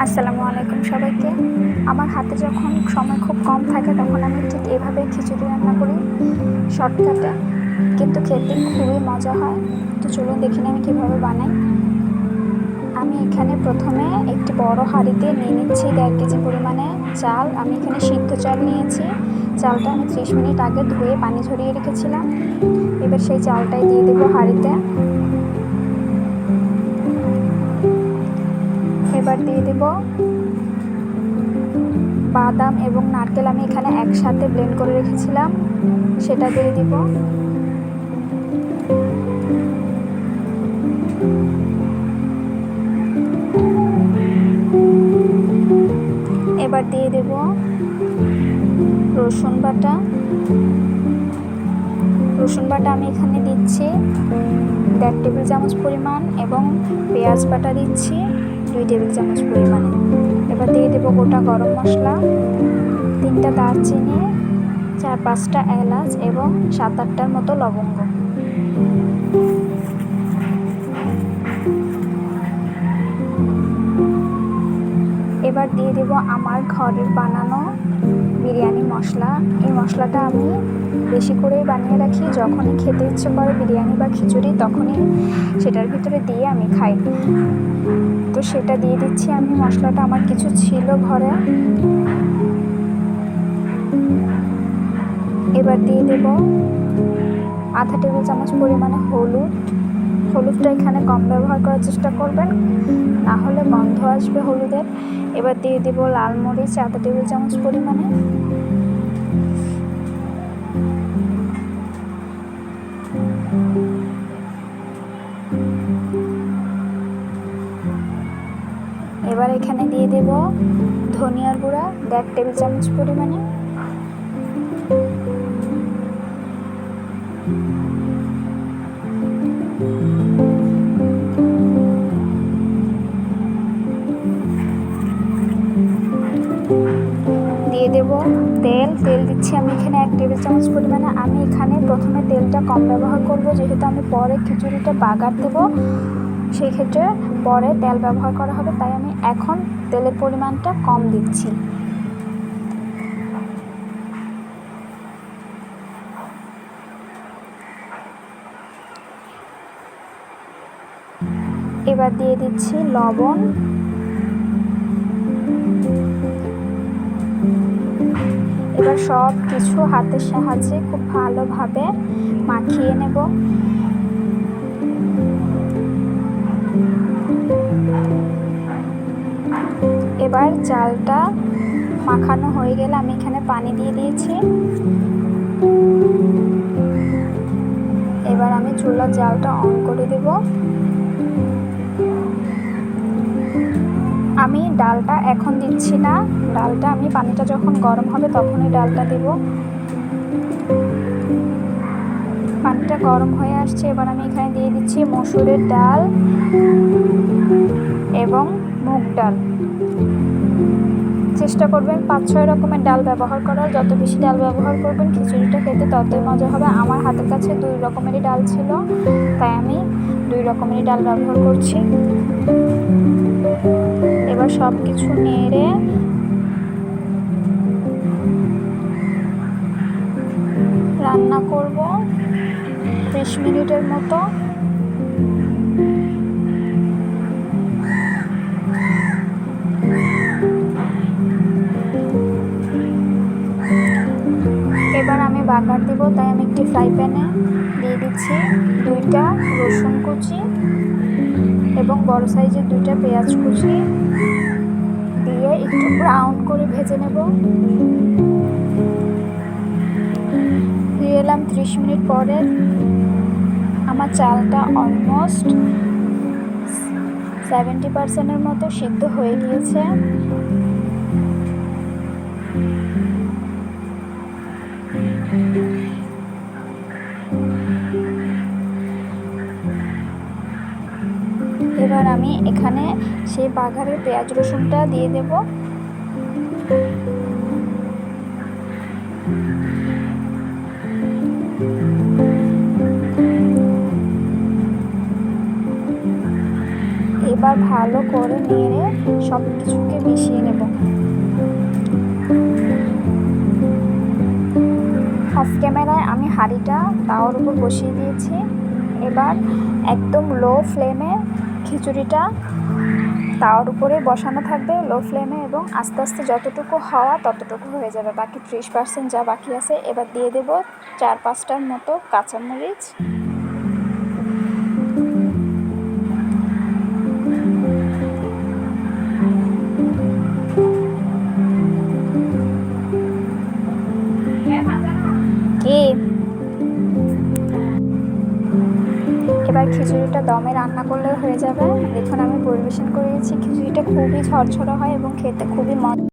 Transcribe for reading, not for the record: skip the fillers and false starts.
আসসালামু আলাইকুম সবাইকে। আমার হাতে যখন সময় খুব কম থাকে তখন আমি ঠিক এভাবে খিচুড়ি রান্না করি শর্টকাটে, কিন্তু খেতে খুবই মজা হয়। তো চলুন দেখি আমি কীভাবে বানাই। আমি এখানে প্রথমে একটি বড় হাঁড়িতে নিয়ে নিচ্ছি 1.5 কেজি পরিমাণে চাল। আমি এখানে সিদ্ধ চাল নিয়েছি। চালটা আমি 30 মিনিট আগে ধুয়ে পানি ঝরিয়ে রেখেছিলাম। এবার সেই চালটাই দিয়ে দেবো হাঁড়িতে। এবার দিয়ে দেব বাদাম এবং নারকেল, আমি এখানে একসাথে ব্লেন্ড করে রেখেছিলাম, সেটা দিয়ে দিব। এবার দিয়ে দেব রসুন বাটা। আমি এখানে দিচ্ছি 1.5 টেবিল চামচ পরিমাণ এবং পেঁয়াজ বাটা দিচ্ছি 2 টেবিল চামচ পরিমাণে। এবার দিয়ে দেব গোটা গরম মশলা, 3টা দারচিনি, 4-5টা এলাচ এবং 7-8টার মতো লবঙ্গ। এবার দিয়ে দেব আমার ঘরের বানানো বিরিয়ানি মশলা। এই মশলাটা আমি বেশি করেই বানিয়ে রাখি, যখনই খেতে ইচ্ছে করে বিরিয়ানি বা খিচুড়ি তখনই সেটার ভিতরে দিয়ে আমি খাই। তো সেটা দিয়ে দিচ্ছি আমি। মশলাটা আমার কিছু ছিল ঘরে। এবার দিয়ে দেব আধা টেবিল চামচ পরিমাণে হলুদটা এখানে কম ব্যবহার করার চেষ্টা করবেন, না হলে গন্ধ আসবে হলুদের। এবার দিয়ে দেব লাল মরিচ আধা টেবিল চামচ পরিমাণে। এবার এখানে দিয়ে দেব ধনিয়ার গুঁড়া 1 টেবিল চামচ পরিমাণে। দিয়ে দেব তেল দিচ্ছি আমি এখানে 1 টেবিল চামচ পরিমাণে। আমি এখানে প্রথমে তেলটা কম ব্যবহার করব, যেহেতু আমি পরে খিচুড়িটা বাগার দেব, সেই ক্ষেত্রে পরে তেল ব্যবহার করা হবে, তাই আমি এখন তেলের পরিমাণটা কম দিচ্ছি। এবার দিয়ে দিচ্ছি লবণ। এবার সব কিছু হাতের সাহায্যে খুব ভালোভাবে মাখিয়ে নেব। এবার চালটা মাখানো হয়ে গেলে আমি এখানে পানি দিয়ে দিয়েছি। এবার আমি চুলার জালটা অন করে দেব। আমি ডালটা এখন দিচ্ছি না, ডালটা আমি পানিটা যখন গরম হবে তখনই ডালটা দেব। পানিটা গরম হয়ে আসছে, এবার আমি এখানে দিয়ে দিচ্ছি মসুরের ডাল এবং মুগ ডাল। চেষ্টা করবেন 5-6 রকমের ডাল ব্যবহার করার। যত বেশি ডাল ব্যবহার করবেন খিচুড়িটা খেতে ততই মজা হবে। আমার হাতের কাছে 2 রকমেরই ডাল ছিল, তাই আমি 2 রকমেরই ডাল ব্যবহার করছি। এবার সব কিছু নেড়ে রান্না করব 30 মিনিটের মতো। এবার আমি বাগার দেব, তাই আমি একটি ফ্রাই প্যানে দিয়ে দিচ্ছি 2টা রসুন কুচি এবং বড় সাইজের 2টা পেঁয়াজ কুচি দিয়ে একটু ব্রাউন করে ভেজে নেব। দিয়ে এলাম 30 মিনিট পরে। আমার চালটা অলমোস্ট 70% মতো সিদ্ধ হয়ে গিয়েছে। এবার আমি এখানে সেই বাগারের পেঁয়াজ রসুনটা দিয়ে দেব। এবার ভালো করে নেড়ে সব কিছুকে মিশিয়ে নেব। অফ ক্যামেরায় আমি হাঁড়িটা তাওয়ার উপর বসিয়ে দিয়েছি। এবার একদম লো ফ্লেমে খিচুড়িটা তাওয়ার উপরে বসানো থাকবে, লো ফ্লেমে, এবং আস্তে আস্তে যতটুকু হওয়া ততটুকু হয়ে যাবে। বাকি 30% যা বাকি আছে। এবার দিয়ে দেব 4-5টার মতো কাঁচামরিচ। এবার খিচুড়িটা দমে রান্না করলে হয়ে যাবে। দেখুন আমি পরিবেশন করেছি। খিচুড়িটা খুবই ঝরঝরে হয় এবং খেতে খুবই মজা।